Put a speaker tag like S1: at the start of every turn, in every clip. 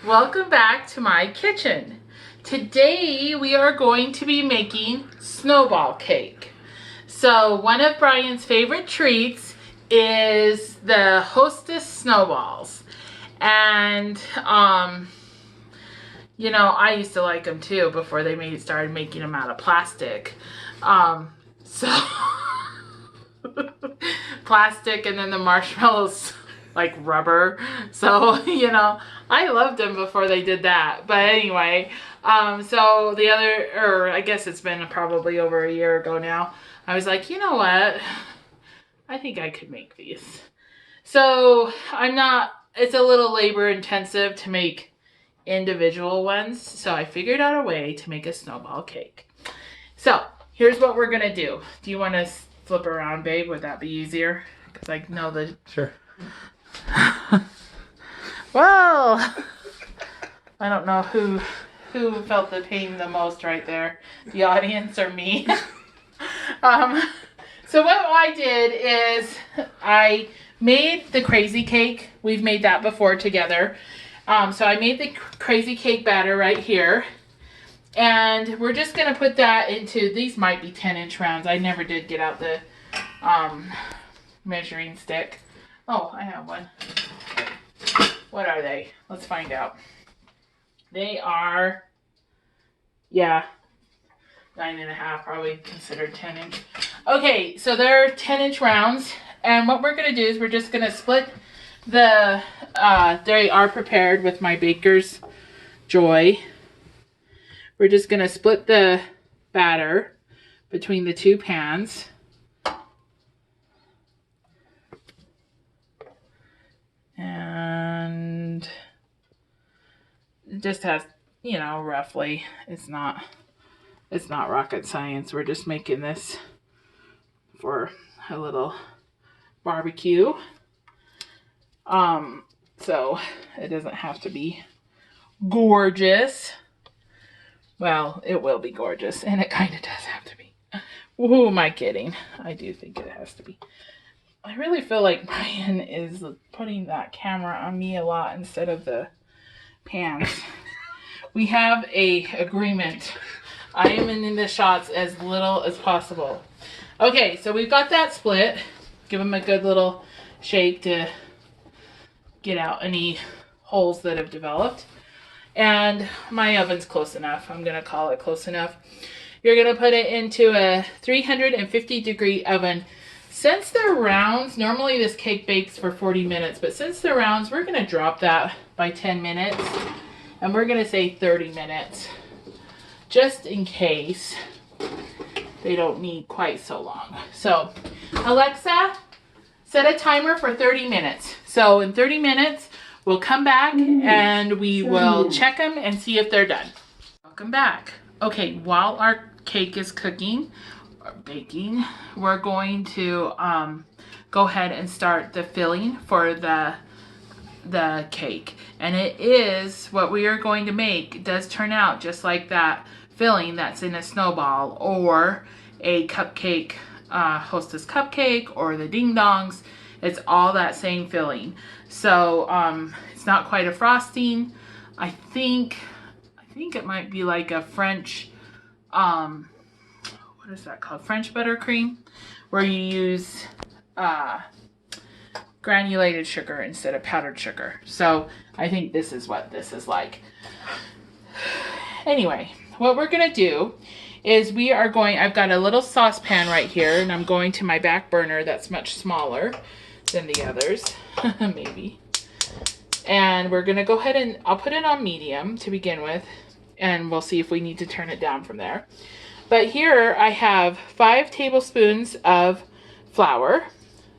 S1: Welcome back to my kitchen. Today we are going to be making snowball cake. So one of Brian's favorite treats is the Hostess snowballs. And you know, I used to like them too before they started making them out of plastic. So plastic, and then the marshmallows like rubber. So, you know, I loved them before they did that. But anyway, so the other, or I guess it's been probably over a year ago now, I was like, you know what? I think I could make these. So it's a little labor intensive to make individual ones. So I figured out a way to make a snowball cake. So here's what we're gonna do. Do you want to flip around, babe? Would that be easier? Because I know the...
S2: Sure.
S1: Well, I don't know who felt the pain the most right there, the audience or me. So what I did is I made the crazy cake. We've made that before together. So I made the crazy cake batter right here. And we're just going to put that into, these might be 10-inch rounds. I never did get out the measuring stick. Oh, I have one. What are they? Let's find out. They are, yeah, 9.5, probably considered 10-inch. Okay, so they're 10-inch rounds. And what we're going to do is we're just going to split the, they are prepared with my Baker's Joy. We're just going to split the batter between the two pans. And it just has, you know, roughly, it's not rocket science. We're just making this for a little barbecue. So it doesn't have to be gorgeous. Well, it will be gorgeous, and it kind of does have to be. Who am I kidding? I do think it has to be. I really feel like Brian is putting that camera on me a lot instead of the pans. We have a agreement. I am in the shots as little as possible. Okay, so we've got that split. Give them a good little shake to get out any holes that have developed. And my oven's close enough. I'm going to call it close enough. You're going to put it into a 350-degree oven. Since they're rounds, normally this cake bakes for 40 minutes, but since they're rounds, we're going to drop that by 10 minutes. And we're going to say 30 minutes, just in case they don't need quite so long. So, Alexa, set a timer for 30 minutes. So in 30 minutes, we'll come back and we will check them and see if they're done. Welcome back. Okay, while our cake is cooking or baking, we're going to go ahead and start the filling for the cake. And it is what we are going to make. It does turn out just like that filling that's in a snowball or a cupcake, Hostess cupcake, or the ding dongs. It's all that same filling. So it's not quite a frosting. I think it might be like a French, what is that called? French buttercream, where you use granulated sugar instead of powdered sugar. So I think this is what this is like. Anyway, what we're gonna do is I've got a little saucepan right here, and I'm going to my back burner that's much smaller than the others, maybe. And we're gonna go ahead and I'll put it on medium to begin with, and we'll see if we need to turn it down from there. But here I have 5 tablespoons of flour.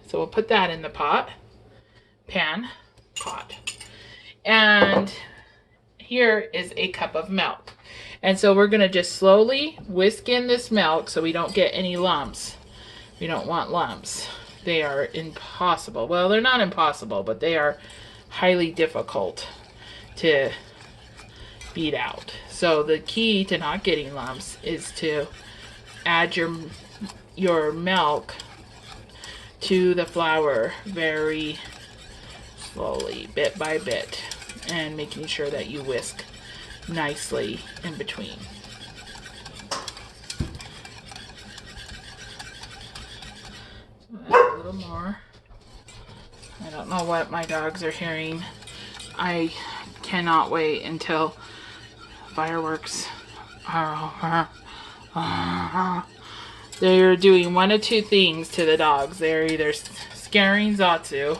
S1: So we'll put that in the pot. And here is a cup of milk. And so we're gonna just slowly whisk in this milk so we don't get any lumps. We don't want lumps. They are impossible. Well, they're not impossible, but they are highly difficult to beat out. So the key to not getting lumps is to add your milk to the flour very slowly, bit by bit. and making sure that you whisk nicely in between. Add a little more. I don't know what my dogs are hearing. I cannot wait until fireworks are over. They're doing one of two things to the dogs. They're either scaring Zatsu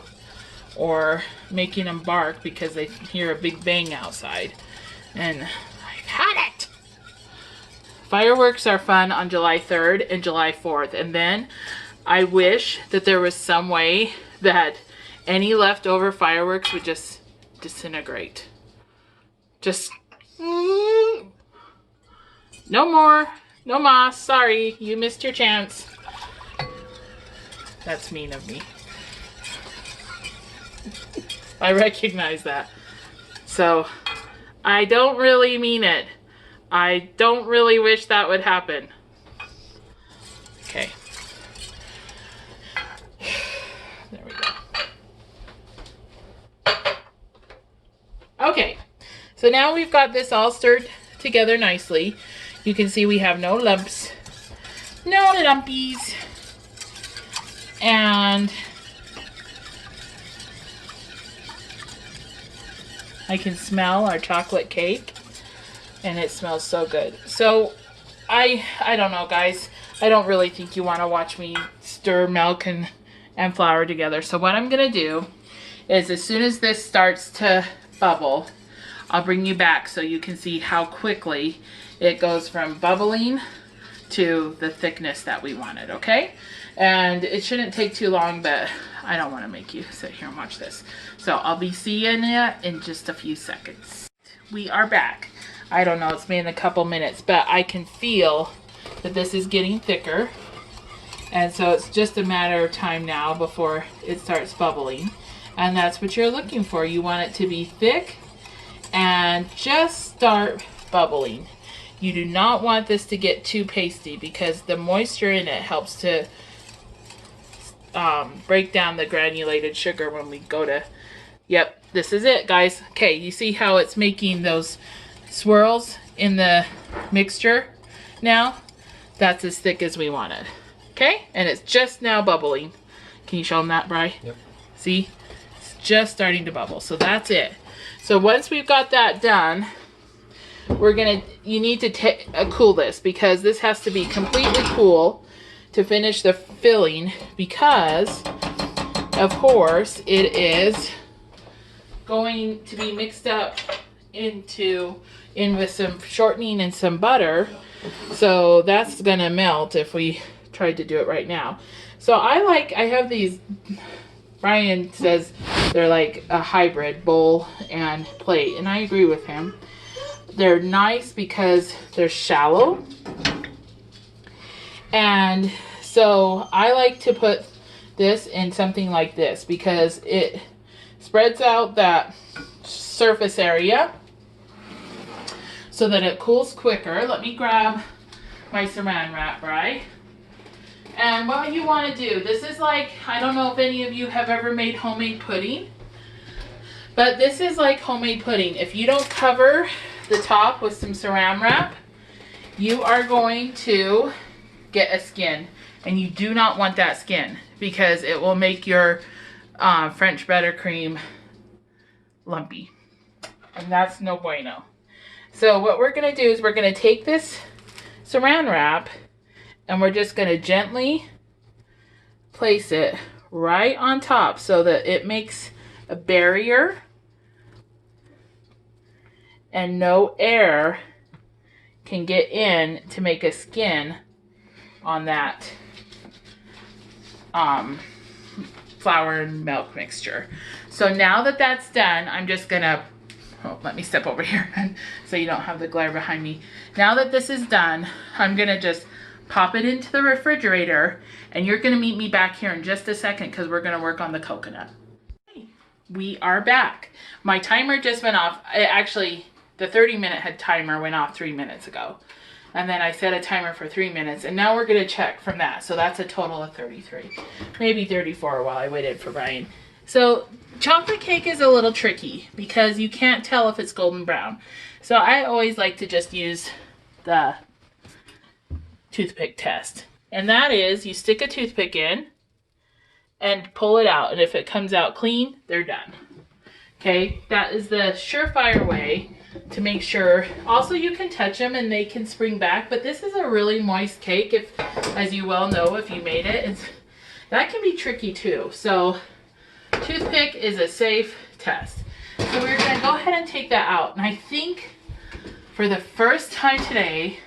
S1: or making them bark because they hear a big bang outside. And I've had it! Fireworks are fun on July 3rd and July 4th. And then I wish that there was some way that any leftover fireworks would just disintegrate. Just, no more. No mas, sorry, you missed your chance. That's mean of me. I recognize that. So, I don't really mean it. I don't really wish that would happen. Okay. There we go. Okay, so now we've got this all stirred together nicely. You can see we have no lumps, no lumpies, and I can smell our chocolate cake, and it smells so good. So I don't know, guys. I don't really think you want to watch me stir milk and flour together. So what I'm going to do is as soon as this starts to bubble, I'll bring you back so you can see how quickly it goes from bubbling to the thickness that we wanted, okay? And it shouldn't take too long, but I don't want to make you sit here and watch this. So I'll be seeing you in just a few seconds. We are back. I don't know, it's been a couple minutes, but I can feel that this is getting thicker. And so it's just a matter of time now before it starts bubbling. And that's what you're looking for. You want it to be thick and just start bubbling. You do not want this to get too pasty because the moisture in it helps to break down the granulated sugar when we go to, yep, this is it, guys. Okay, you see how it's making those swirls in the mixture now? That's as thick as we want it. Okay, and it's just now bubbling. Can you show them that, Bri?
S2: Yep.
S1: See? It's just starting to bubble. So that's it. So once we've got that done, you need to cool this because this has to be completely cool to finish the filling because, of course, it is going to be mixed up in with some shortening and some butter. So that's going to melt if we tried to do it right now. So I have these, Brian says they're like a hybrid bowl and plate, and I agree with him. They're nice because they're shallow. And so I like to put this in something like this because it spreads out that surface area so that it cools quicker. Let me grab my saran wrap, right? And what you want to do, this is like, I don't know if any of you have ever made homemade pudding, but this is like homemade pudding. If you don't cover the top with some saran wrap, you are going to get a skin, and you do not want that skin because it will make your French buttercream lumpy, and that's no bueno. So what we're going to do is we're going to take this saran wrap and we're just going to gently place it right on top so that it makes a barrier and no air can get in to make a skin on that flour and milk mixture. So now that that's done, I'm just gonna, let me step over here so you don't have the glare behind me. Now that this is done, I'm gonna just pop it into the refrigerator, and you're gonna meet me back here in just a second because we're gonna work on the coconut. We are back. My timer just went off. The 30-minute timer went off 3 minutes ago. And then I set a timer for 3 minutes, and now we're gonna check from that. So that's a total of 33, maybe 34 while I waited for Brian. So chocolate cake is a little tricky because you can't tell if it's golden brown. So I always like to just use the toothpick test. And that is, you stick a toothpick in and pull it out. And if it comes out clean, they're done. Okay, that is the surefire way to make sure. Also, you can touch them and they can spring back. But this is a really moist cake, if, as you well know, if you made it. That can be tricky too. So toothpick is a safe test. So we're going to go ahead and take that out. And I think for the first time today,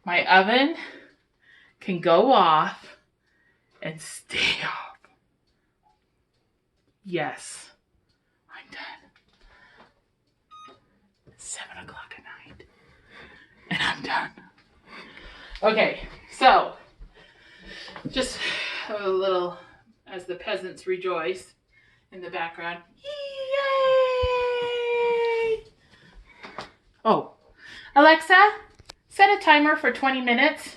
S1: my oven can go off and stay off. Yes, I'm done. It's 7 o'clock at night and I'm done. Okay, so just a little as the peasants rejoice in the background. Yay! Oh, Alexa, set a timer for 20 minutes.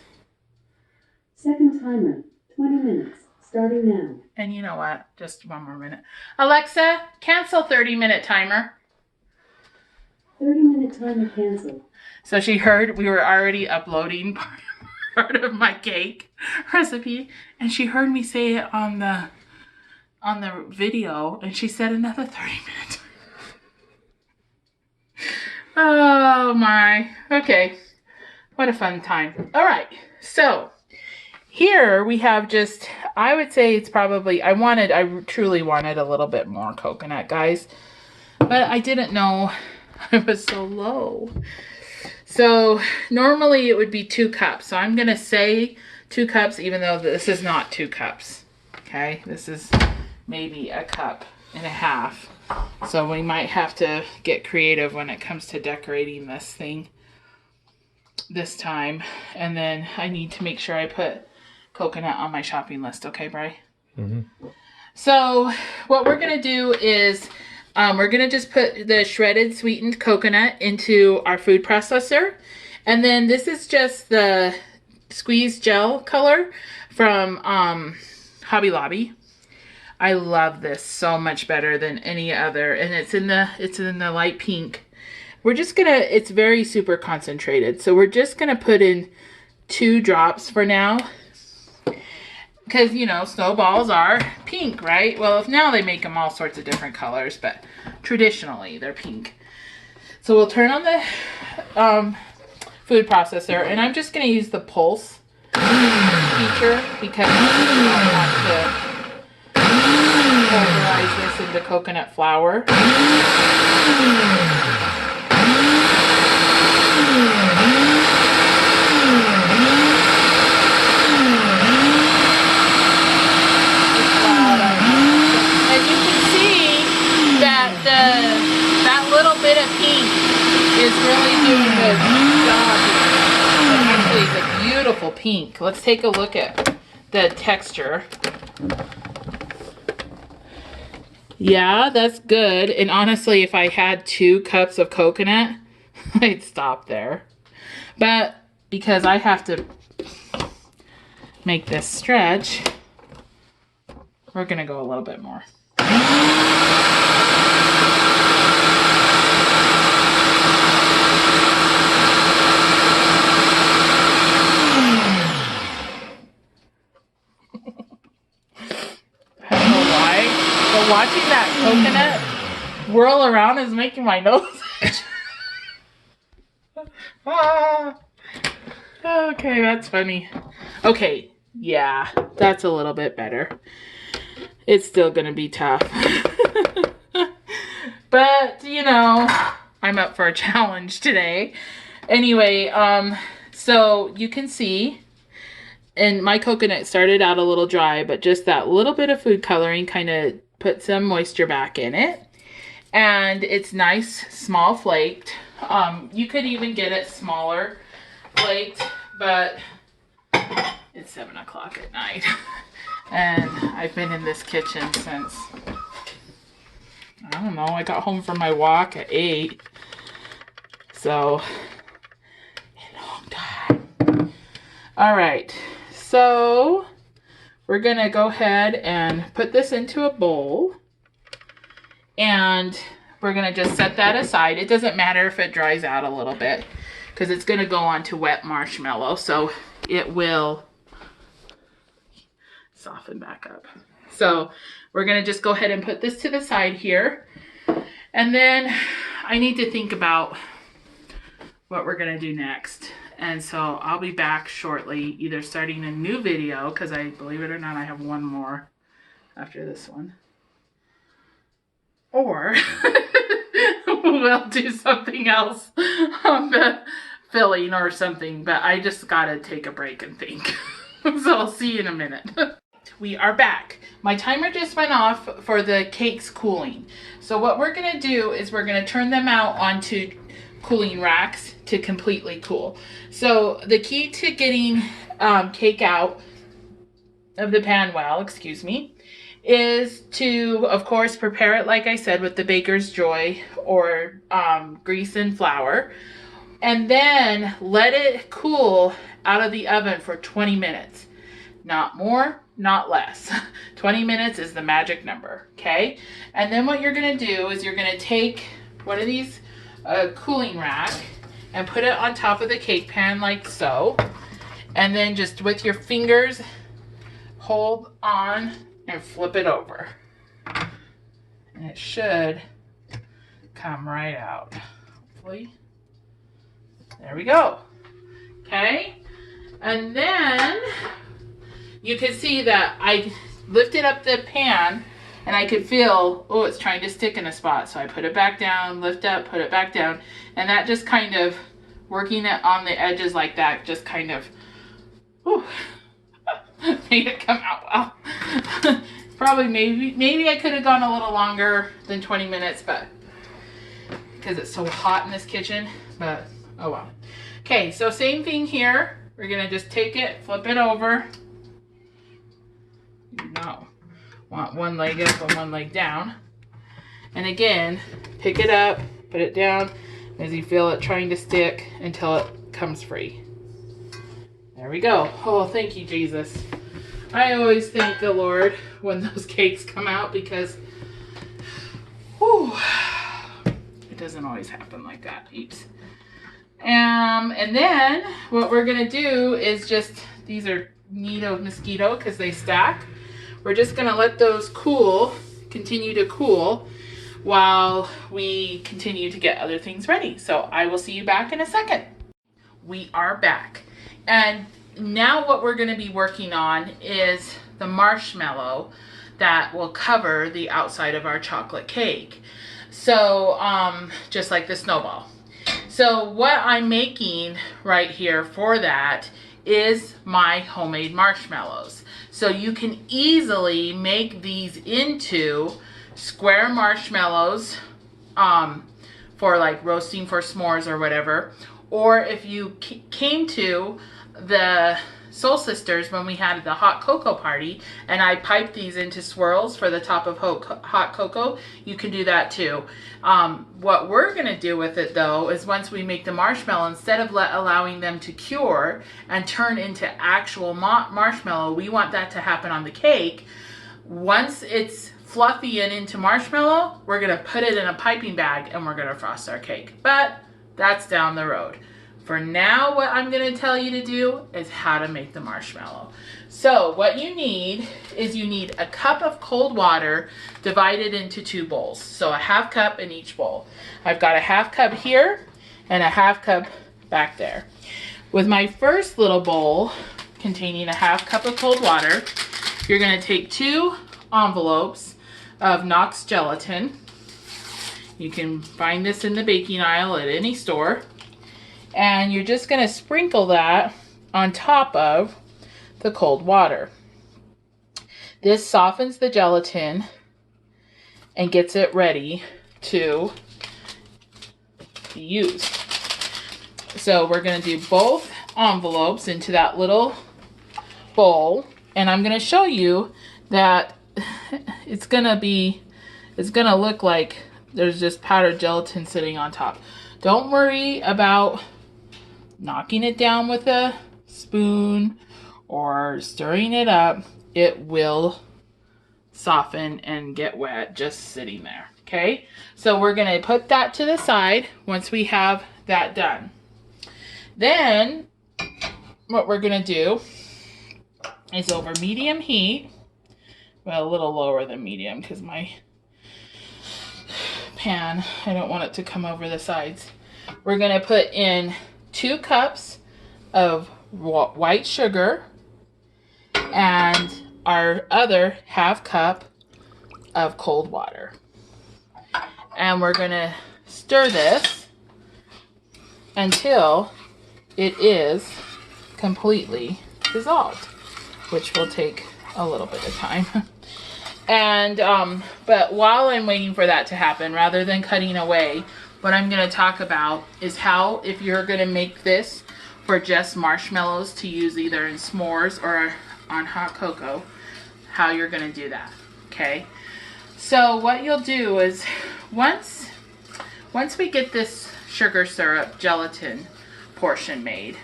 S2: Second timer, 20 minutes, starting now.
S1: And you know what? Just one more minute. Alexa, cancel 30-minute timer.
S2: 30-minute timer canceled.
S1: So she heard we were already uploading part of my cake recipe, and she heard me say it on the video, and she said another 30 minutes. Oh my. Okay. What a fun time. All right. So here we have just, I would say it's probably, I truly wanted a little bit more coconut, guys, but I didn't know it was so low. So normally it would be 2 cups. So I'm going to say 2 cups, even though this is not 2 cups. Okay. This is maybe 1.5 cups. So we might have to get creative when it comes to decorating this thing this time. And then I need to make sure I put coconut on my shopping list. Okay, Bri? Mm-hmm. So what we're going to do is we're going to just put the shredded sweetened coconut into our food processor. And then this is just the squeezed gel color from Hobby Lobby. I love this so much better than any other. And it's in the light pink. We're just going to, it's very super concentrated. So we're just going to put in 2 drops for now. Because, you know, snowballs are pink, right? Well, if now they make them all sorts of different colors, but traditionally they're pink. So we'll turn on the food processor, and I'm just going to use the pulse feature because I want to pulverize this into coconut flour. That little bit of pink is really doing a good job. Actually, it's a beautiful pink. Let's take a look at the texture. Yeah, that's good. And honestly, if I had 2 cups of coconut, I'd stop there. But because I have to make this stretch, we're going to go a little bit more. Watching that coconut whirl around is making my nose itch. Okay, that's funny. Okay, yeah, that's a little bit better. It's still gonna be tough. But, you know, I'm up for a challenge today. Anyway, so you can see, and my coconut started out a little dry, but just that little bit of food coloring kind of put some moisture back in it. And it's nice, small flaked. You could even get it smaller flaked, but it's 7 o'clock at night. And I've been in this kitchen since, I don't know, I got home from my walk at 8. So, a long time. All right, so we're going to go ahead and put this into a bowl. And we're going to just set that aside. It doesn't matter if it dries out a little bit because it's going to go onto wet marshmallow. So it will soften back up. So we're going to just go ahead and put this to the side here. And then I need to think about what we're going to do next. And so I'll be back shortly, either starting a new video, because I, believe it or not, I have one more after this one. Or we'll do something else on the filling or something. But I just got to take a break and think. So I'll see you in a minute. We are back. My timer just went off for the cakes cooling. So what we're going to do is we're going to turn them out onto cooling racks to completely cool. So the key to getting cake out of the pan well, excuse me, is to, of course, prepare it, like I said, with the baker's joy or grease and flour. And then let it cool out of the oven for 20 minutes. Not more, not less. 20 minutes is the magic number, okay? And then what you're going to do is you're going to take one of these cooling rack and put it on top of the cake pan like so. And then just with your fingers, hold on and flip it over. And it should come right out. Hopefully. There we go. Okay? And then you can see that I lifted up the pan and I could feel, oh, it's trying to stick in a spot. So I put it back down, lift up, put it back down. And that just kind of, working it on the edges like that, just kind of, whew, made it come out well. Probably maybe I could have gone a little longer than 20 minutes, but because it's so hot in this kitchen, but oh well. Okay, so same thing here. We're gonna just take it, flip it over. No, want one leg up and one leg down. And again, pick it up, put it down as you feel it trying to stick until it comes free. There we go. Oh, thank you, Jesus. I always thank the Lord when those cakes come out because, whew, it doesn't always happen like that, peeps. And then what we're gonna do is just, these are Nido Mosquito because they stack. We're just gonna let those cool, continue to cool while we continue to get other things ready. So I will see you back in a second. We are back. And now what we're gonna be working on is the marshmallow that will cover the outside of our chocolate cake. So just like the snowball. So what I'm making right here for that is my homemade marshmallows. So you can easily make these into square marshmallows for like roasting for s'mores or whatever. Or if you came to the Soul Sisters when we had the hot cocoa party and I piped these into swirls for the top of hot cocoa, you can do that too. What we're going to do with it though is once we make the marshmallow, instead of allowing them to cure and turn into actual marshmallow, we want that to happen on the cake. Once it's fluffy and into marshmallow, we're going to put it in a piping bag and we're going to frost our cake. But that's down the road. For now, what I'm going to tell you to do is how to make the marshmallow. So what you need is you need a cup of cold water divided into 2 bowls. So a half cup in each bowl. I've got a half cup here and a half cup back there. With my first little bowl containing a half cup of cold water, you're going to take 2 envelopes of Knox gelatin. You can find this in the baking aisle at any store. And you're just going to sprinkle that on top of the cold water. This softens the gelatin and gets it ready to be used. So we're going to do both envelopes into that little bowl. And I'm going to show you that it's going to look like there's just powdered gelatin sitting on top. Don't worry about knocking it down with a spoon or stirring it up. it will soften and get wet just sitting there. Okay, so we're going to put that to the side once we have that done. Then what we're going to do is over medium heat, well, a little lower than medium because my pan, I don't want it to come over the sides. We're going to put in 2 cups of white sugar and our other ½ cup of cold water. And we're going to stir this until it is completely dissolved, which will take a little bit of time. And but while I'm waiting for that to happen, rather than cutting away, what I'm going to talk about is how, if you're going to make this for just marshmallows to use either in s'mores or on hot cocoa, how you're going to do that. Okay, so what you'll do is once we get this sugar syrup gelatin portion made,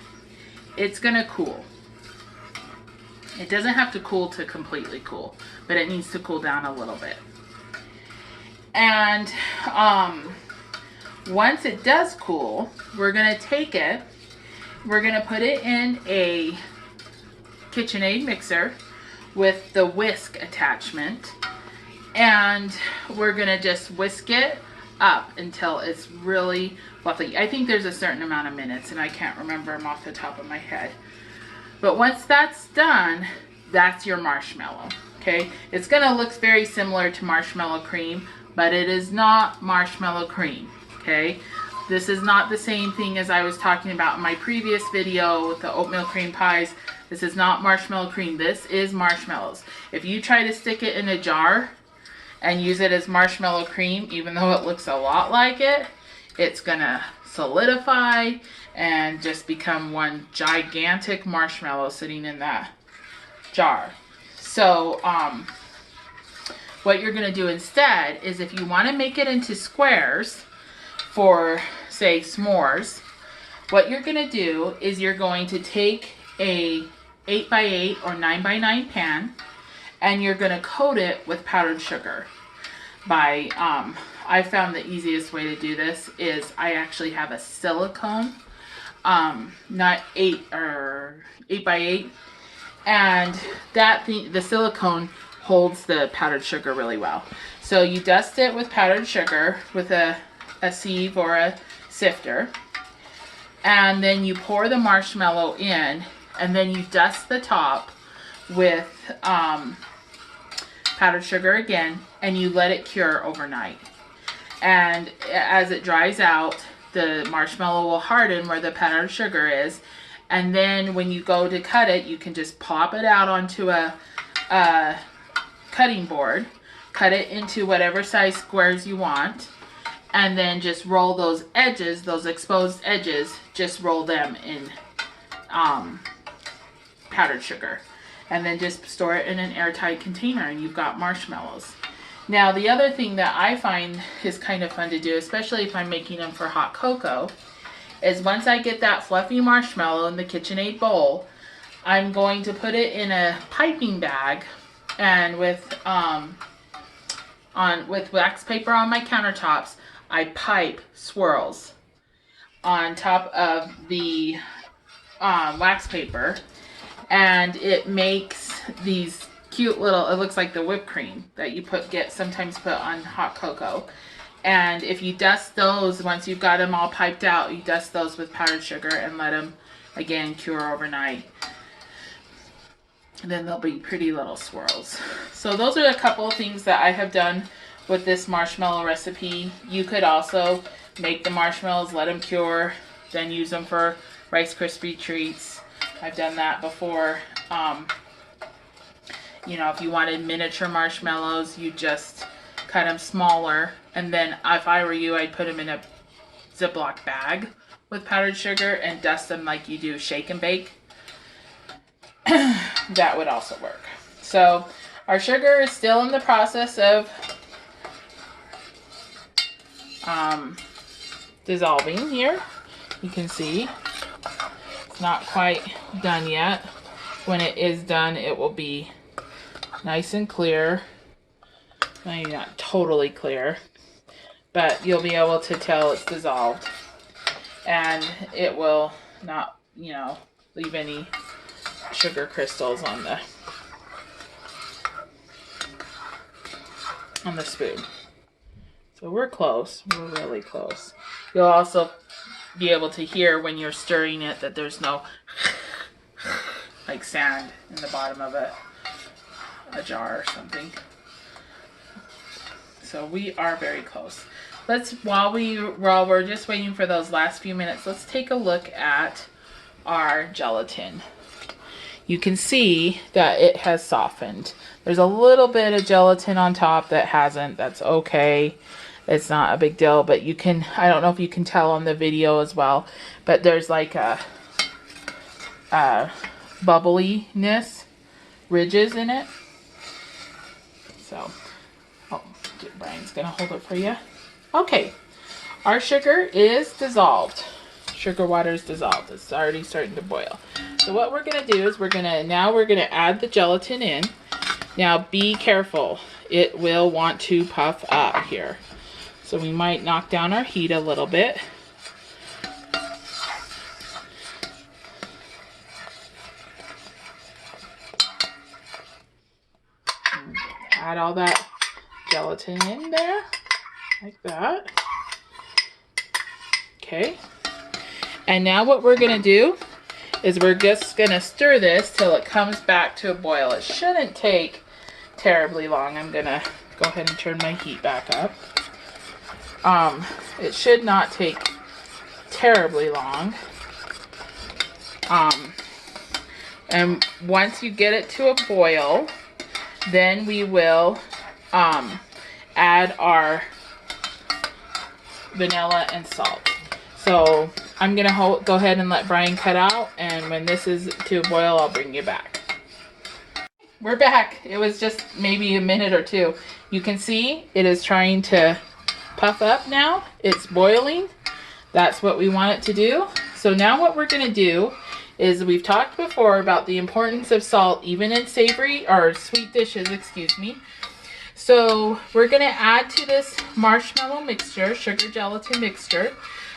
S1: it's going to cool. It doesn't have to cool to completely cool, but it needs to cool down a little bit. And once it does cool, we're going to take it, we're going to put it in a KitchenAid mixer with the whisk attachment, and we're going to just whisk it up until it's really fluffy. I think there's a certain amount of minutes, and I can't remember them off the top of my head. But once that's done, that's your marshmallow, okay? It's gonna look very similar to marshmallow cream, but it is not marshmallow cream, okay? This is not the same thing as I was talking about in my previous video with the oatmeal cream pies. This is not marshmallow cream, this is marshmallows. If you try to stick it in a jar and use it as marshmallow cream, even though it looks a lot like it, it's gonna solidify and just become one gigantic marshmallow sitting in that jar. So what you're going to do instead is, if you want to make it into squares for, say, s'mores, what you're going to do is you're going to take a 8x8 or 9x9 pan, and you're going to coat it with powdered sugar. I found the easiest way to do this is I actually have a silicone, not 8x8, and the silicone holds the powdered sugar really well. So you dust it with powdered sugar with a sieve or a sifter, and then you pour the marshmallow in, and then you dust the top with powdered sugar again, and you let it cure overnight. And as it dries out, the marshmallow will harden where the powdered sugar is, and then when you go to cut it, you can just pop it out onto a cutting board, cut it into whatever size squares you want, and then just roll those edges, those exposed edges, just roll them in powdered sugar, and then just store it in an airtight container, and you've got marshmallows. Now, the other thing that I find is kind of fun to do, especially if I'm making them for hot cocoa, is once I get that fluffy marshmallow in the KitchenAid bowl, I'm going to put it in a piping bag, and with wax paper on my countertops, I pipe swirls on top of the wax paper, and it makes these cute little, it looks like the whipped cream that you sometimes put on hot cocoa. And if you dust those, once you've got them all piped out, you dust those with powdered sugar and let them again cure overnight. And then they'll be pretty little swirls. So those are a couple of things that I have done with this marshmallow recipe. You could also make the marshmallows, let them cure, then use them for Rice Krispie treats. I've done that before. You know, if you wanted miniature marshmallows, you just cut them smaller, and then if I were you, I'd put them in a Ziploc bag with powdered sugar and dust them like you do shake and bake. That would also work. So our sugar is still in the process of dissolving here. You can see it's not quite done yet. When it is done, it will be nice and clear. Maybe not totally clear, but you'll be able to tell it's dissolved. And it will not, you know, leave any sugar crystals on the spoon. So we're close. We're really close. You'll also be able to hear when you're stirring it that there's no like sand in the bottom of a jar or something. So we are very close. While we're just waiting for those last few minutes, let's take a look at our gelatin. You can see that it has softened. There's a little bit of gelatin on top that hasn't. That's okay. It's not a big deal, but you can, I don't know if you can tell on the video as well, but there's like a bubbliness, ridges in it. So, oh, Brian's gonna hold it for you. Okay, our sugar is dissolved. Sugar water is dissolved. It's already starting to boil. So what we're gonna do is we're gonna add the gelatin in. Now be careful. It will want to puff up here. So we might knock down our heat a little bit. Add all that gelatin in there, like that. Okay. And now what we're gonna do is we're just gonna stir this till it comes back to a boil. It shouldn't take terribly long. I'm gonna go ahead and turn my heat back up. It should not take terribly long. And once you get it to a boil, then we will add our vanilla and salt. So I'm gonna go ahead and let Brian cut out, and when this is to a boil, I'll bring you back. We're back. It was just maybe a minute or two. You can see it is trying to puff up now. It's boiling. That's what we want it to do. So now what we're gonna do is, we've talked before about the importance of salt even in savory or sweet dishes, excuse me. So we're gonna add to this marshmallow mixture, sugar gelatin mixture,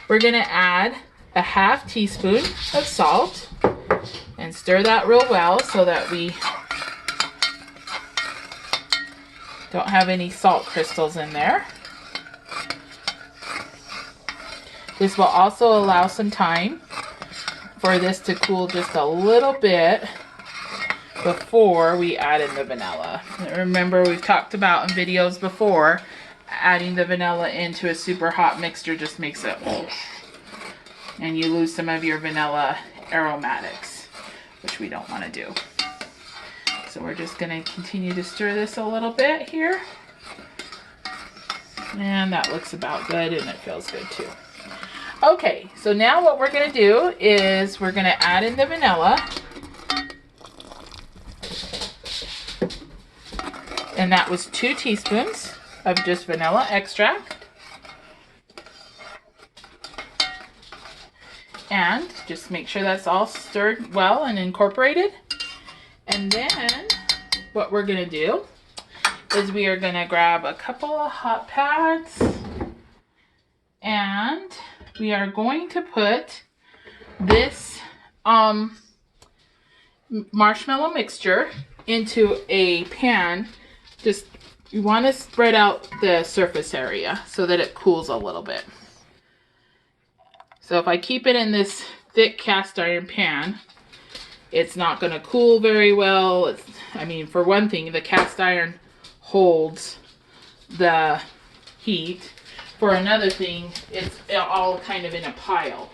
S1: we're gonna add a half teaspoon of salt and stir that real well so that we don't have any salt crystals in there. This will also allow some time for this to cool just a little bit before we add in the vanilla. Remember, we've talked about in videos before, adding the vanilla into a super hot mixture just makes it and you lose some of your vanilla aromatics, which we don't want to do. So we're just going to continue to stir this a little bit here. And that looks about good, and it feels good too. Okay, so now what we're going to do is we're going to add in the vanilla. And that was 2 teaspoons of just vanilla extract. And just make sure that's all stirred well and incorporated. And then what we're going to do is we are going to grab a couple of hot pads, and we are going to put this marshmallow mixture into a pan. Just, you want to spread out the surface area so that it cools a little bit. So if I keep it in this thick cast iron pan, it's not going to cool very well. I mean, for one thing, the cast iron holds the heat. For another thing, it's all kind of in a pile.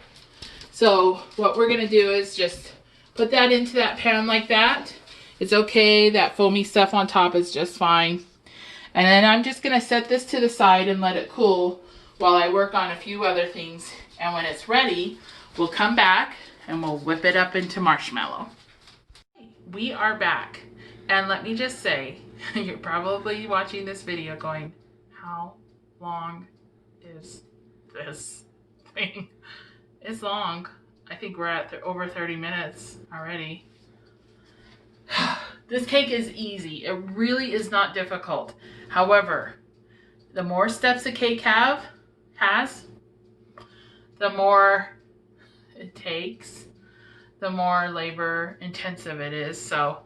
S1: So what we're going to do is just put that into that pan like that. It's okay. That foamy stuff on top is just fine. And then I'm just going to set this to the side and let it cool while I work on a few other things. And when it's ready, we'll come back and we'll whip it up into marshmallow. We are back. And let me just say, you're probably watching this video going, how long is this thing? It's long. I think we're at over 30 minutes already. This cake is easy. It really is not difficult. However, the more steps a cake has, the more it takes, the more labor intensive it is. So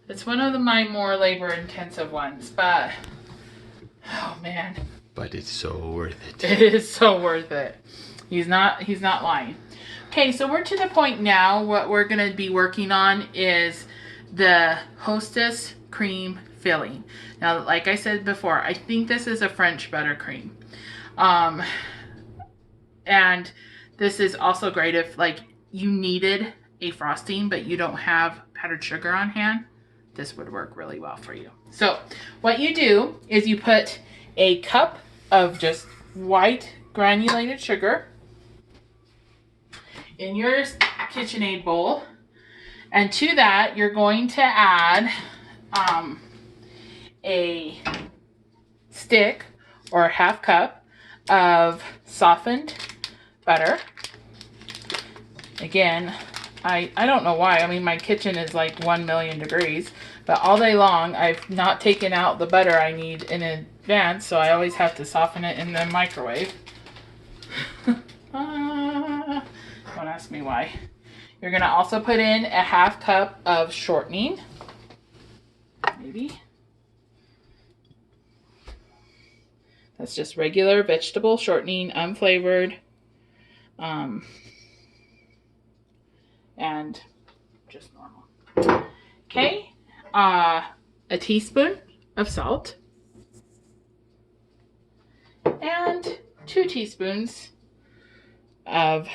S1: it's one of my more labor intensive ones, but oh man.
S3: But it's so worth it.
S1: It is so worth it. He's not lying. Okay, so we're to the point now. What we're gonna be working on is the Hostess cream filling. Now, like I said before, I think this is a French buttercream. And this is also great if like you needed a frosting, but you don't have powdered sugar on hand. This would work really well for you. So what you do is you put a cup of just white granulated sugar in your KitchenAid bowl. And to that, you're going to add a stick or a half cup of softened butter. Again, I don't know why. I mean, my kitchen is like 1,000,000 degrees, but all day long, I've not taken out the butter I need in advance, so I always have to soften it in the microwave. Don't ask me why. You're gonna also put in a half cup of shortening, maybe. That's just regular vegetable shortening, unflavored, and just normal. Okay, a teaspoon of salt, and 2 teaspoons of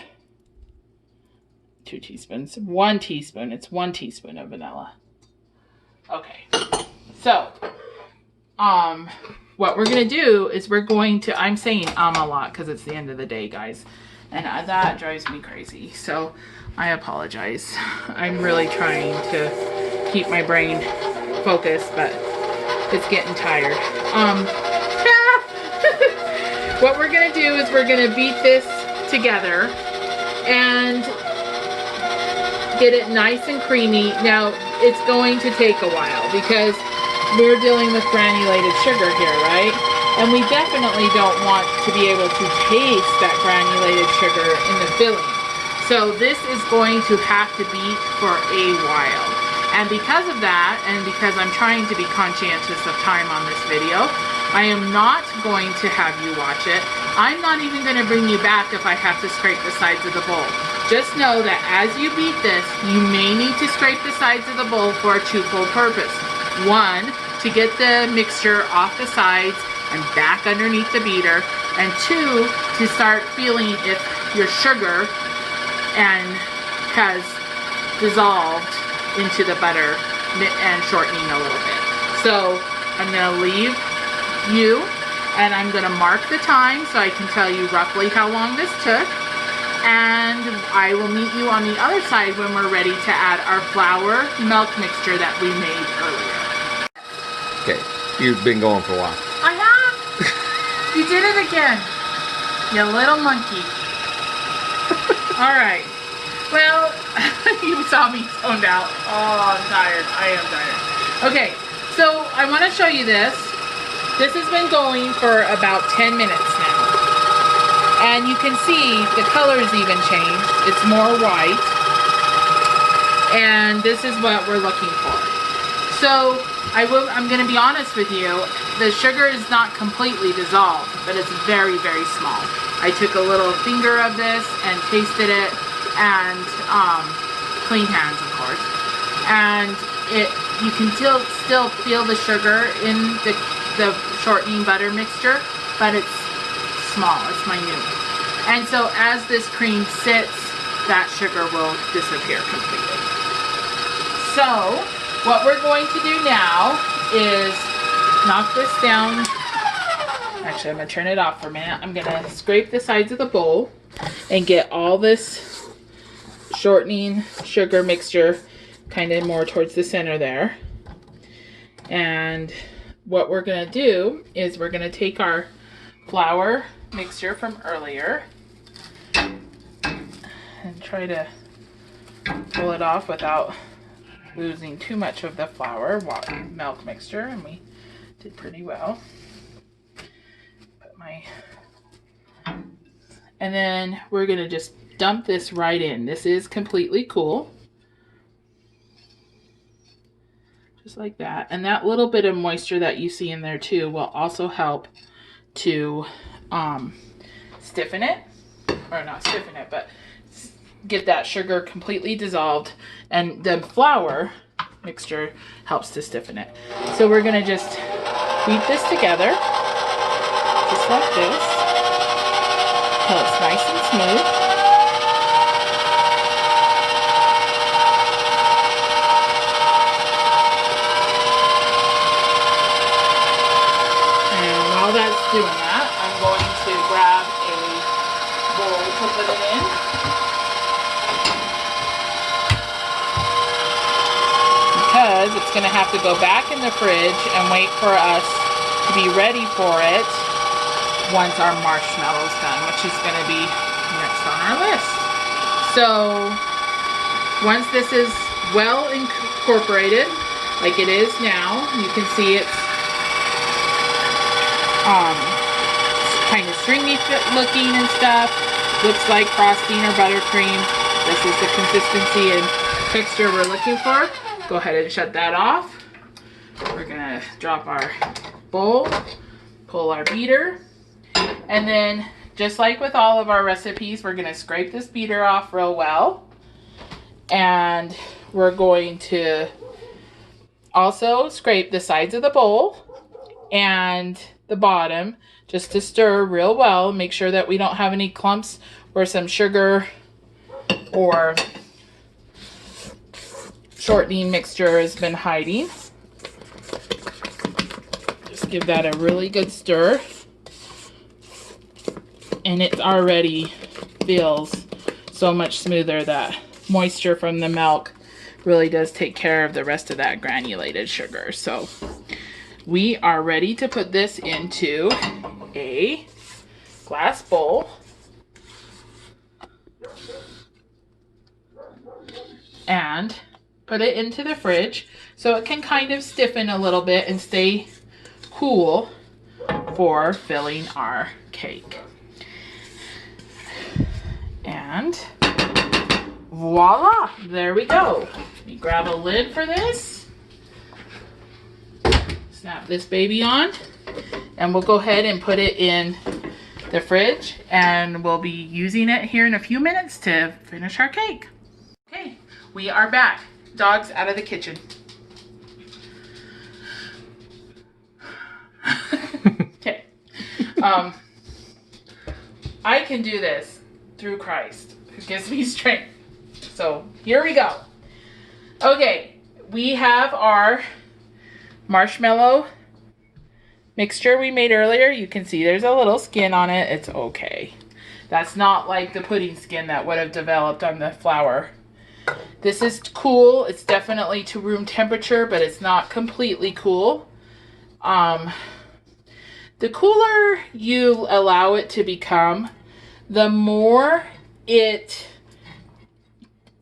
S1: 2 teaspoons, 1 teaspoon. It's 1 teaspoon of vanilla. Okay, so what we're gonna do is we're going to, I'm saying a lot because it's the end of the day, guys, and that drives me crazy. So I apologize. I'm really trying to keep my brain focused, but it's getting tired. What we're gonna do is we're gonna beat this together and get it nice and creamy. Now, it's going to take a while because we're dealing with granulated sugar here, right? And we definitely don't want to be able to taste that granulated sugar in the filling. So this is going to have to beat for a while. And because of that, and because I'm trying to be conscientious of time on this video, I am not going to have you watch it. I'm not even going to bring you back if I have to scrape the sides of the bowl. Just know that as you beat this, you may need to scrape the sides of the bowl for a twofold purpose. 1, to get the mixture off the sides and back underneath the beater. And 2, to start feeling if your sugar has dissolved into the butter and shortening a little bit. So I'm going to leave you and I'm going to mark the time so I can tell you roughly how long this took. And I will meet you on the other side when we're ready to add our flour milk mixture that we made earlier.
S3: Okay, you've been going for a while.
S1: I have! You did it again, you little monkey. Alright, well, you saw me zoned out. Oh, I'm tired. I am tired. Okay, so I want to show you this. This has been going for about 10 minutes now. And you can see the color's even changed. It's more white. And this is what we're looking for. So I'm going to be honest with you. The sugar is not completely dissolved, but it's very, very small. I took a little finger of this and tasted it, and clean hands, of course. And you can still feel the sugar in the shortening butter mixture, but it's small, it's minute. And so as this cream sits, that sugar will disappear completely. So what we're going to do now is knock this down. Actually, I'm going to turn it off for a minute. I'm going to scrape the sides of the bowl and get all this shortening sugar mixture kind of more towards the center there. And what we're going to do is we're going to take our flour mixture from earlier and try to pull it off without losing too much of the flour, milk mixture, and we did pretty well. And then we're gonna just dump this right in. This is completely cool. Just like that. And that little bit of moisture that you see in there too will also help to stiffen it. Or not stiffen it, but get that sugar completely dissolved. And the flour mixture helps to stiffen it. So we're gonna just beat this together, just like this, till it's nice and smooth. While that's doing that, I'm going to grab a bowl to put it in. Because it's going to have to go back in the fridge and wait for us to be ready for it once our marshmallow's done, which is going to be next on our list. So once this is well incorporated, like it is now, you can see it's kind of stringy looking and stuff. Looks like frosting or buttercream. This is the consistency and texture we're looking for. Go ahead and shut that off. We're gonna drop our bowl, pull our beater, and then just like with all of our recipes, we're gonna scrape this beater off real well. And we're going to also scrape the sides of the bowl and the bottom just to stir real well. Make sure that we don't have any clumps where some sugar or shortening mixture has been hiding. Just give that a really good stir. And it already feels so much smoother. That moisture from the milk really does take care of the rest of that granulated sugar. So we are ready to put this into a glass bowl. And put it into the fridge so it can kind of stiffen a little bit and stay cool for filling our cake. And voila, there we go. We grab a lid for this. Snap this baby on, and we'll go ahead and put it in the fridge, and we'll be using it here in a few minutes to finish our cake. Okay, we are back. Dog's out of the kitchen. Okay. I can do this through Christ, who gives me strength. So here we go. Okay, we have our marshmallow mixture we made earlier. You can see there's a little skin on it. It's okay. That's not like the pudding skin that would have developed on the flour. This is cool. It's definitely to room temperature, but it's not completely cool. The cooler you allow it to become, the more it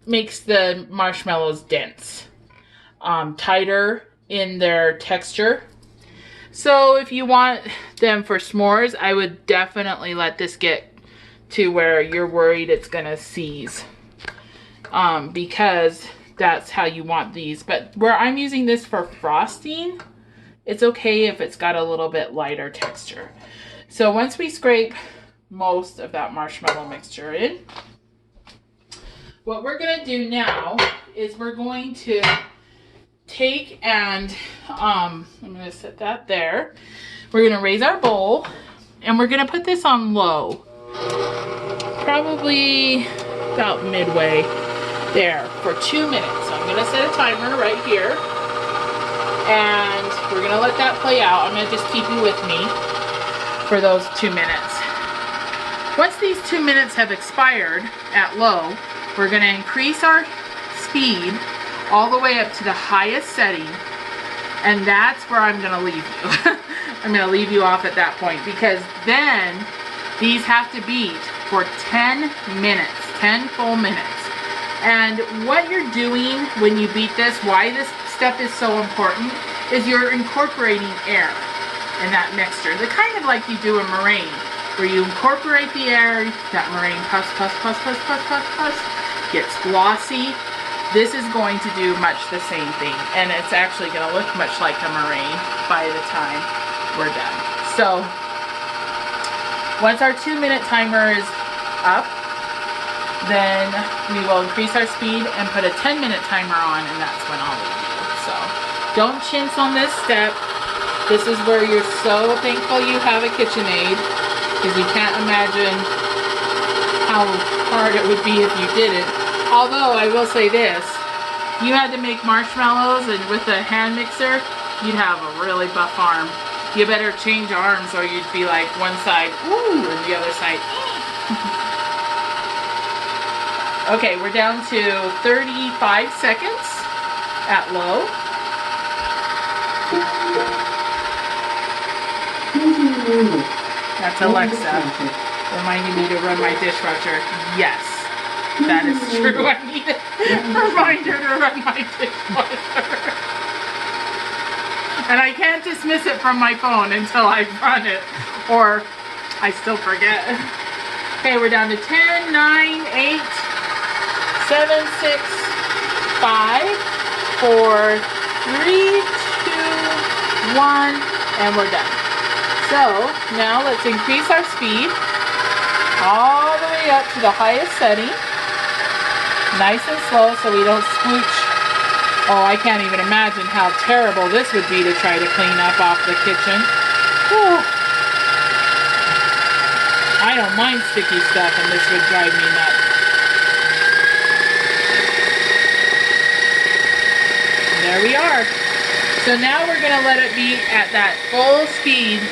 S1: makes the marshmallows dense, tighter in their texture. So if you want them for s'mores, I would definitely let this get to where you're worried it's gonna seize, because that's how you want these. But where I'm using this for frosting, it's okay if it's got a little bit lighter texture. So once we scrape most of that marshmallow mixture in, what we're gonna do now is we're going to take and I'm gonna set that there. We're gonna raise our bowl and we're gonna put this on low, probably about midway there, for 2 minutes. So I'm gonna set a timer right here, and we're gonna let that play out. I'm gonna just keep you with me for those 2 minutes. Once these 2 minutes have expired at low, we're gonna increase our speed all the way up to the highest setting, and that's where I'm gonna leave you. I'm gonna leave you off at that point, because then these have to beat for 10 minutes, 10 full minutes. And what you're doing when you beat this, why this step is so important, is you're incorporating air in that mixture. The kind of like you do a meringue, where you incorporate the air, that meringue puffs, gets glossy. This is going to do much the same thing, and it's actually going to look much like a meringue by the time we're done. So once our 2-minute timer is up, then we will increase our speed and put a 10-minute timer on, and that's when I'll leave you. So don't chintz on this step. This is where you're so thankful you have a KitchenAid, because you can't imagine how hard it would be if you didn't. Although I will say this, you had to make marshmallows, and with a hand mixer, you'd have a really buff arm. You better change arms or you'd be like one side, ooh, and the other side, Okay, we're down to 35 seconds at low. That's Alexa reminding me to run my dishwasher. Yes, that is true. I need a reminder to run my dishwasher. And I can't dismiss it from my phone until I've run it, or I still forget. Okay, we're down to 10, 9, 8, 7, 6, 5, 4, 3, 2, 1, and we're done. So now let's increase our speed all the way up to the highest setting. Nice and slow so we don't splooch. Oh, I can't even imagine how terrible this would be to try to clean up off the kitchen. Whew. I don't mind sticky stuff, and this would drive me nuts. There we are. So now we're gonna let it be at that full speed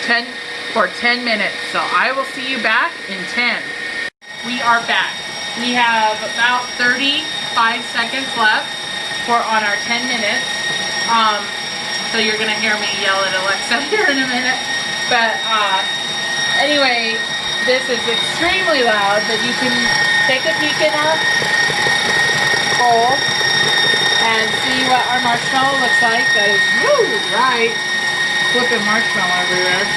S1: for 10 minutes. So I will see you back in 10. We are back. We have about 35 seconds left on our 10 minutes. So you're gonna hear me yell at Alexa here in a minute. But anyway, this is extremely loud, but you can take a peek in our bowl and see what our marshmallow looks like. That is really right. Flipping marshmallow everywhere.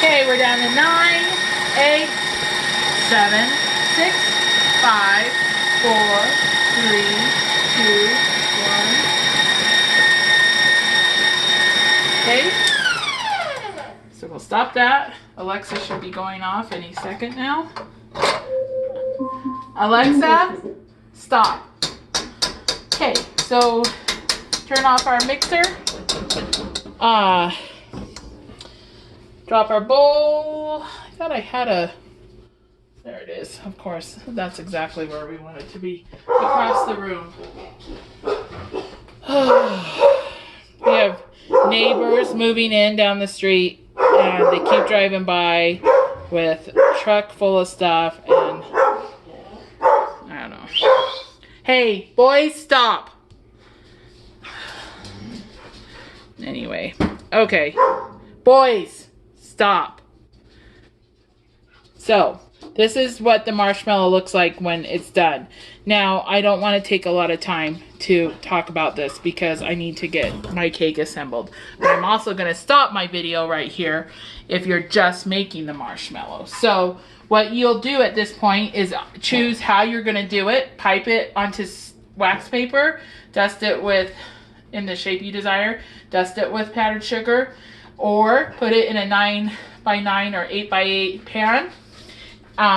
S1: Okay, we're down to 9, 8, 7, 6, 5, 4, 3, 2, 1. Okay. So we'll stop that. Alexa should be going off any second now. Alexa, stop. Okay, so turn off our mixer. Drop our bowl. I thought I had a, there it is, of course. That's exactly where we want it to be, across the room. We have neighbors moving in down the street, and they keep driving by with a truck full of stuff, and I don't know. Hey, boys, stop. Anyway, okay. Boys, stop. So, this is what the marshmallow looks like when it's done. Now, I don't want to take a lot of time to talk about this because I need to get my cake assembled. But I'm also going to stop my video right here if you're just making the marshmallow. So, what you'll do at this point is choose how you're going to do it. Pipe it onto wax paper. Dust it with, in the shape you desire, dust it with powdered sugar. Or put it in a 9x9 or 8x8 pan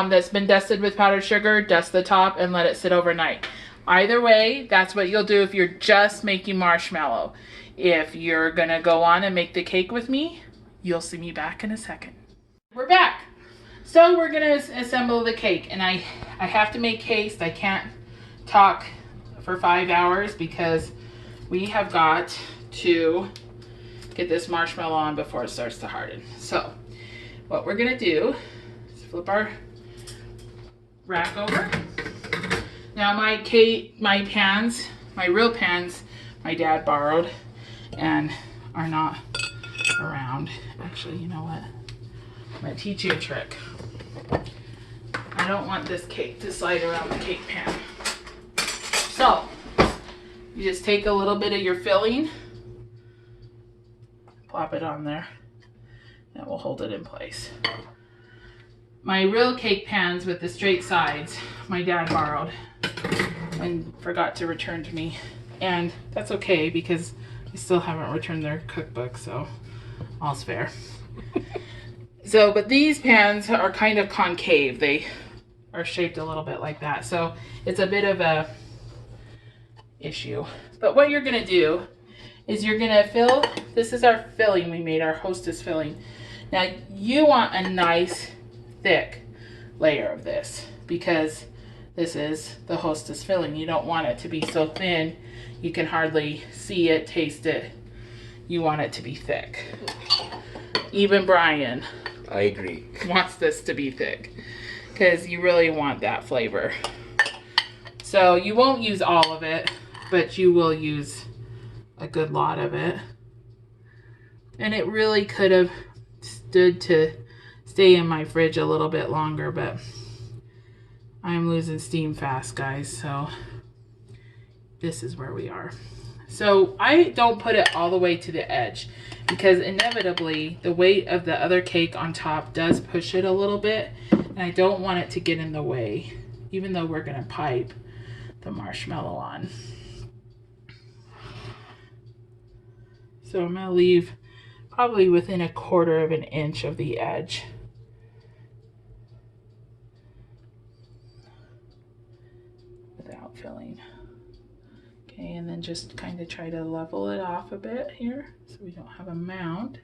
S1: that's been dusted with powdered sugar. Dust the top and let it sit overnight. Either way, that's what you'll do if you're just making marshmallow. If you're going to go on and make the cake with me, you'll see me back in a second. We're back. So we're going to assemble the cake, and I have to make haste. I can't talk for 5 hours because we have got to get this marshmallow on before it starts to harden. So what we're going to do is flip our rack over. Now my pans, my real pans, my dad borrowed and are not around. Actually, you know what? I'm going to teach you a trick. I don't want this cake to slide around the cake pan. So, you just take a little bit of your filling, plop it on there, and we'll hold it in place. My real cake pans with the straight sides, my dad borrowed and forgot to return to me. And that's okay because I still haven't returned their cookbook, so all's fair. So, but these pans are kind of concave. They are shaped a little bit like that. So it's a bit of a issue. But what you're gonna do is you're gonna fill, this is our filling we made, our Hostess filling. Now you want a nice thick layer of this because this is the Hostess filling. You don't want it to be so thin you can hardly see it, taste it. You want it to be thick. Even Brian,
S3: I agree,
S1: wants this to be thick because you really want that flavor. So you won't use all of it, but you will use a good lot of it. And it really could have stood to stay in my fridge a little bit longer, but I'm losing steam fast, guys, so this is where we are. So I don't put it all the way to the edge because inevitably the weight of the other cake on top does push it a little bit, and I don't want it to get in the way, even though we're gonna pipe the marshmallow on. So I'm gonna leave probably within 1/4 of an inch of the edge. Without filling. Okay, and then just kind of try to level it off a bit here so we don't have a mound.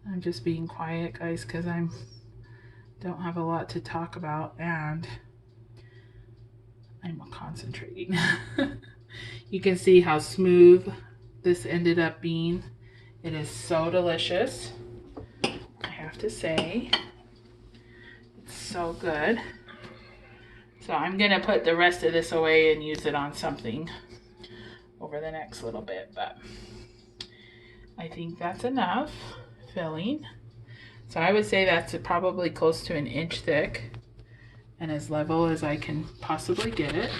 S1: I'm just being quiet, guys, because I don't have a lot to talk about and I'm concentrating. You can see how smooth this ended up being. It is so delicious, I have to say. It's so good. So I'm gonna put the rest of this away and use it on something over the next little bit, but I think that's enough filling. So I would say that's probably close to 1 inch thick and as level as I can possibly get it.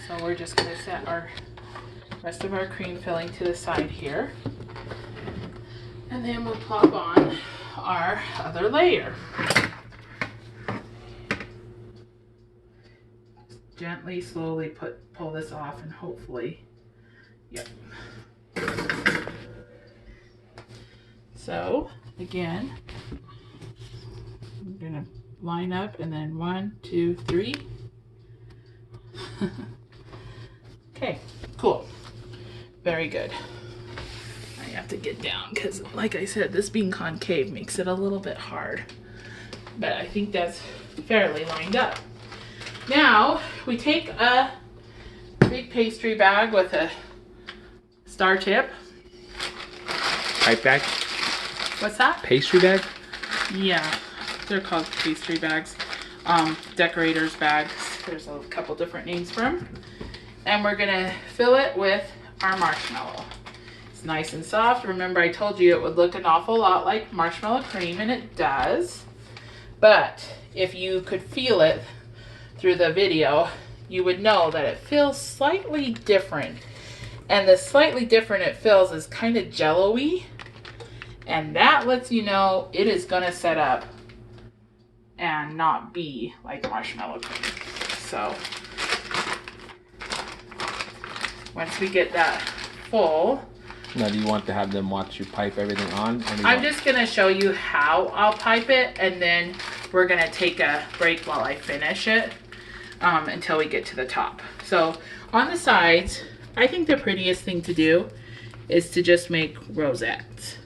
S1: So we're just gonna set our rest of our cream filling to the side here. And then we'll plop on our other layer. Gently, slowly pull this off and hopefully, yep. So again, I'm gonna line up and then 1, 2, 3. Okay, cool. Very good. I have to get down because, like I said, this being concave makes it a little bit hard. But I think that's fairly lined up. Now, we take a big pastry bag with a star tip.
S3: Pipe bag?
S1: What's that?
S3: Pastry bag?
S1: Yeah, they're called pastry bags. Decorator's bags. There's a couple different names for them. And we're gonna fill it with our marshmallow. It's nice and soft. Remember, I told you it would look an awful lot like marshmallow cream, and it does. But if you could feel it through the video, you would know that it feels slightly different. And the slightly different it feels is kind of jello-y. And that lets you know it is gonna set up and not be like marshmallow cream. So once we get that full.
S3: Now, do you want to have them watch you pipe everything on?
S1: I'm just gonna show you how I'll pipe it, and then we're gonna take a break while I finish it until we get to the top. So on the sides, I think the prettiest thing to do is to just make rosettes.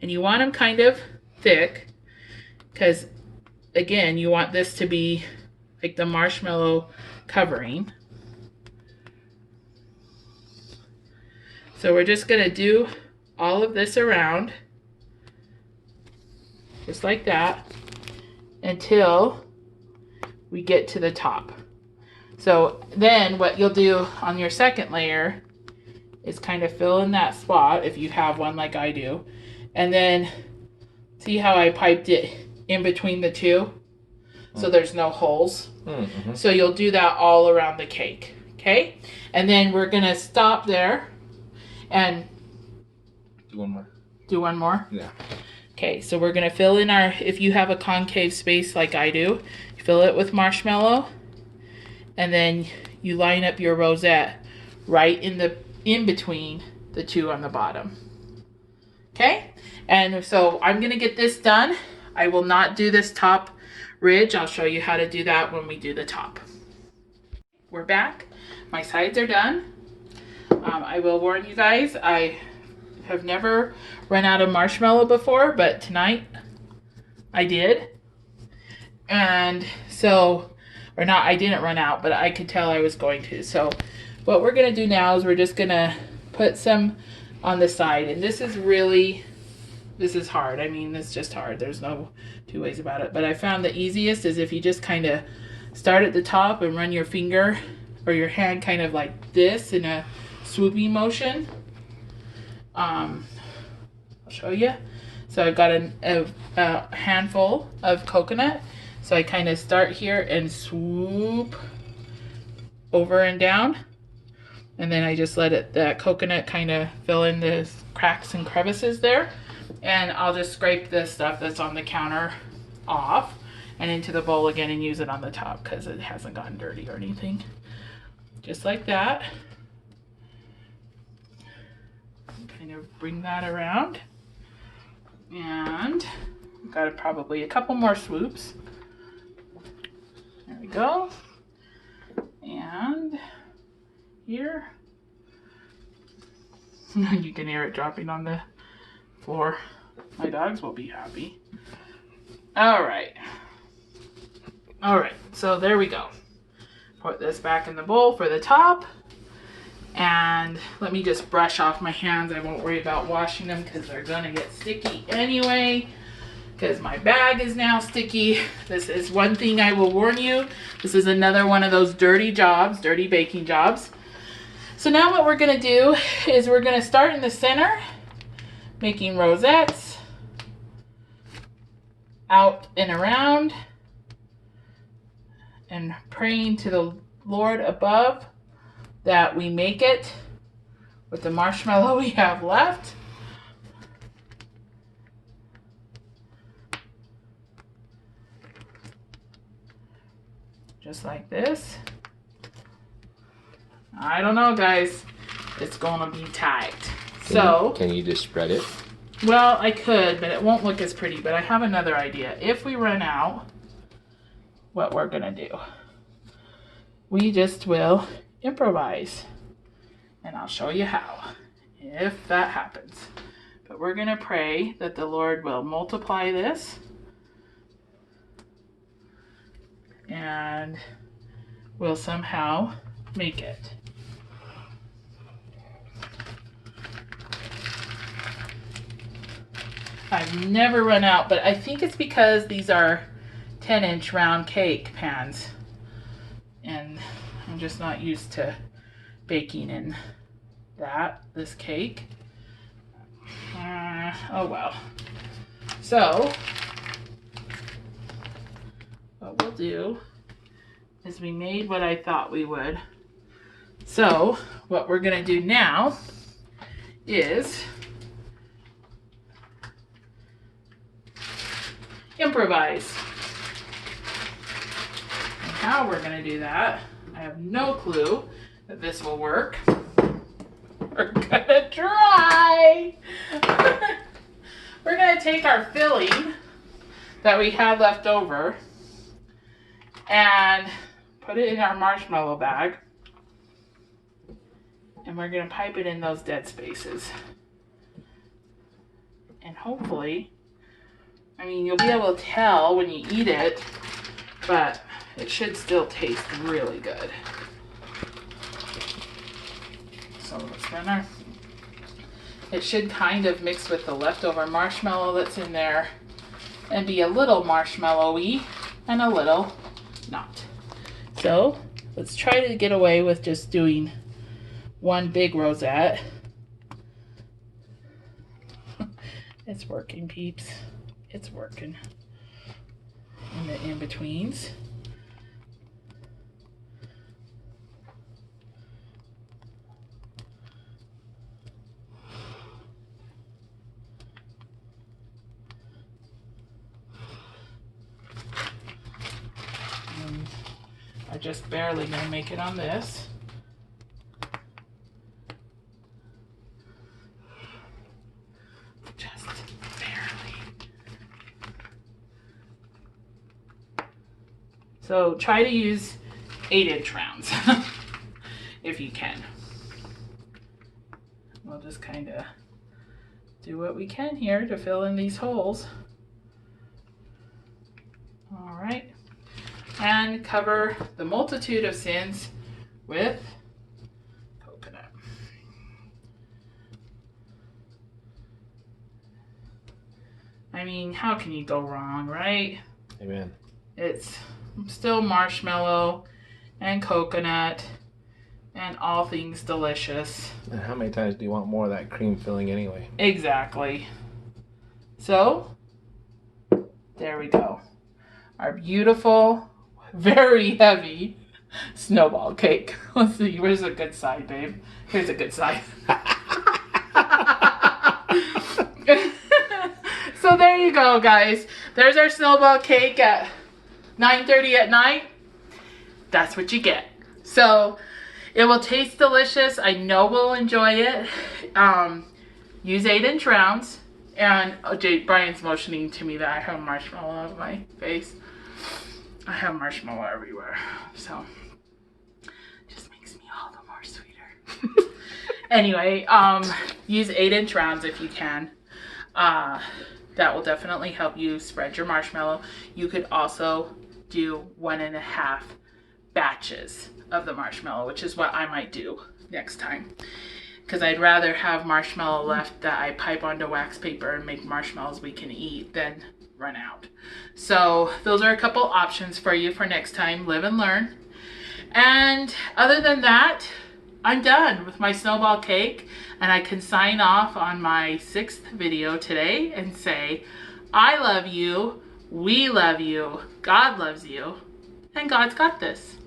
S1: And you want them kind of thick because, again, you want this to be like the marshmallow covering. So we're just gonna do all of this around, just like that, until we get to the top. So then what you'll do on your second layer is kind of fill in that spot if you have one like I do. And then see how I piped it in between the two? So there's no holes.
S3: Mm-hmm.
S1: So you'll do that all around the cake. Okay? And then we're going to stop there and
S3: Do one more.
S1: do one more.
S3: Yeah.
S1: Okay, so we're going to fill in our, if you have a concave space like I do, fill it with marshmallow. And then you line up your rosette right in between the two on the bottom. Okay? And so I'm going to get this done. I will not do this top ridge. I'll show you how to do that when we do the top. We're back. My sides are done. I will warn you guys, I have never run out of marshmallow before, but tonight I did. And so, or not, I didn't run out, but I could tell I was going to. So what we're going to do now is we're just going to put some on the side. And this is hard. I mean, it's just hard. There's no two ways about it. But I found the easiest is if you just kind of start at the top and run your finger or your hand kind of like this in a swooping motion. I'll show you. So I've got a handful of coconut. So I kind of start here and swoop over and down. And then I just let that coconut kind of fill in the cracks and crevices there. And I'll just scrape this stuff that's on the counter off and into the bowl again and use it on the top because it hasn't gotten dirty or anything. Just like that. Kind of bring that around. And I've got probably a couple more swoops. There we go. And here. You can hear it dropping on the floor. My dogs will be happy. All right. So there we go. Put this back in the bowl for the top. And let me just brush off my hands. I won't worry about washing them because they're going to get sticky anyway. Because my bag is now sticky. This is one thing I will warn you. This is another one of those dirty jobs, dirty baking jobs. So now what we're going to do is we're going to start in the center, making rosettes out and around and praying to the Lord above that we make it with the marshmallow we have left. Just like this. I don't know, guys. It's gonna be tight.
S3: Can you just spread it?
S1: Well, I could, but it won't look as pretty. But I have another idea. If we run out, what we're gonna do, we just will improvise. And I'll show you how, if that happens. But we're gonna pray that the Lord will multiply this and will somehow make it. I've never run out, but I think it's because these are 10-inch round cake pans. And I'm just not used to baking in this cake. Oh well. So, what we'll do is we made what I thought we would. So, what we're going to do now is improvise. And how we're going to do that, I have no clue that this will work. We're going to try. We're going to take our filling that we had left over and put it in our marshmallow bag. And we're going to pipe it in those dead spaces. And hopefully, I mean, you'll be able to tell when you eat it, but it should still taste really good. So let's run our, it should kind of mix with the leftover marshmallow that's in there and be a little marshmallowy and a little not. So let's try to get away with just doing one big rosette. It's working, peeps. It's working. And the in-betweens. I just barely gonna make it on this. Just barely. So try to use 8-inch rounds if you can. We'll just kind of do what we can here to fill in these holes. All right. And cover the multitude of sins with coconut. I mean, how can you go wrong, right?
S3: Amen.
S1: It's still marshmallow and coconut and all things delicious.
S3: And how many times do you want more of that cream filling anyway?
S1: Exactly. So, there we go. Our beautiful, very heavy snowball cake. Let's see, where's a good side, babe? Here's a good side. So there you go, guys. There's our snowball cake at 9:30 at night. That's what you get. So it will taste delicious. I know we'll enjoy it. Use 8-inch rounds. And Brian's motioning to me that I have marshmallow on my face. I have marshmallow everywhere. So it just makes me all the more sweeter. Anyway, use 8-inch rounds if you can. That will definitely help you spread your marshmallow. You could also do 1.5 batches of the marshmallow, which is what I might do next time. Because I'd rather have marshmallow left that I pipe onto wax paper and make marshmallows we can eat than run out. So those are a couple options for you for next time. Live and learn. And other than that, I'm done with my snowball cake, and I can sign off on my 6th video today and say, I love you, we love you, God loves you, and God's got this.